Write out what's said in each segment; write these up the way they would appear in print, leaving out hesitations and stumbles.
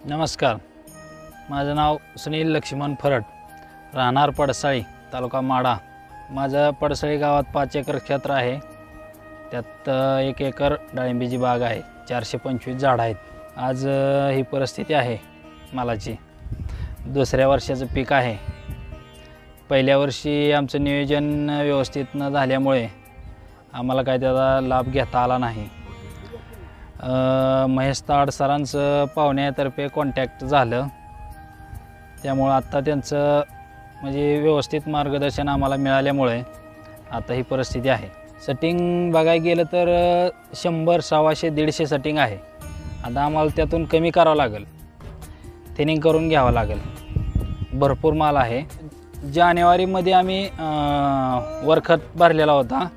नमस्कार, माझं नाव सुनील लक्ष्मण फरट, राहणार पडसाळी, तालुका माढा। माझं पडसाळी गावात 5 एकर क्षेत्र आहे। त्यात 1 एकर डाळिंबीची बाग आहे। 425 झाडं आहेत। आज ही परिस्थिती आहे मालाची। दुसऱ्या वर्षाचं पीक आहे। पहिल्या वर्षी आमचं नियोजन व्यवस्थित न झाल्यामुळे आम्हाला काय त्याचा लाभ घेता आला नाही। महेश ताड सरांचं पाहुण्यातर्फे कॉन्टॅक्ट झालं, त्यामुळे आता त्यांचं म्हणजे व्यवस्थित मार्गदर्शन आम्हाला मिळाल्यामुळे आता ही परिस्थिती आहे। सेटिंग बघायला गेलं तर 100, 100, 150 सेटिंग आहे। आता आम्हाला त्यातून कमी करावं लागेल, थिनिंग करून घ्यावं लागेल। भरपूर माल आहे। जानेवारीमध्ये आम्ही वरखत भरलेला होता,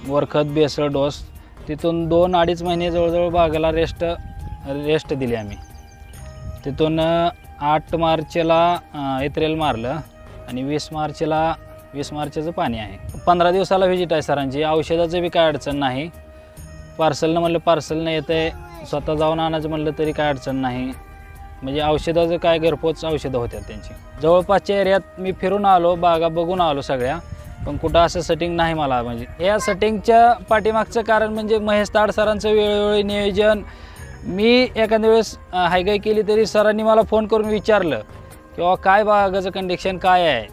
वरखत बेसळ डोस। तिथून 2-2.5 महिने जवळजवळ बागेला रेस्ट दिली आम्ही। तिथून 8 मार्चला एप्रिल मारलं आणि 20 मार्चचं पाणी आहे। 15 दिवसाला व्हिजिट आहे सरांची। औषधाचं बी काय अडचण नाही। पार्सलनं म्हणलं पार्सलनं येतं आहे, स्वतः जाऊन आणायचं म्हणलं तरी काय अडचण नाही। म्हणजे औषधाचं काय घरपोच औषधं होत्या त्यांची। जवळपासच्या एरियात मी फिरून आलो, बागा बघून आलो सगळ्या, पण कुठं असं सेटिंग नाही मला। म्हणजे या सेटिंगच्या पाठीमागचं कारण म्हणजे महेश ताड सरांचं वेळोवेळी नियोजन। मी एखाद्या वेळेस हायगाय केली तरी सरांनी मला फोन करून विचारलं किंवा काय बागाचं कंडिशन काय आहे,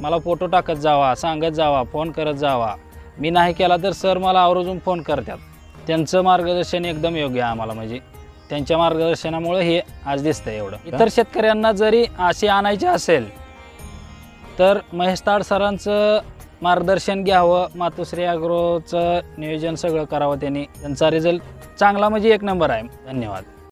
मला फोटो टाकत जावा, सांगत जावा, फोन करत जावा। मी नाही केला तर सर मला आवर्जून फोन करतात। त्यांचं मार्गदर्शन एकदम योग्य आहे आम्हाला। म्हणजे त्यांच्या मार्गदर्शनामुळे हे आज दिसतंय एवढं। इतर शेतकऱ्यांना जरी असे आणायचे असेल तर महेश ताड सरांचं मार्गदर्शन घ्यावं। मातोश्री ॲग्रोचं नियोजन सगळं करावं त्यांनी। त्यांचा रिझल्ट चांगला म्हणजे 1 नंबर आहे। धन्यवाद।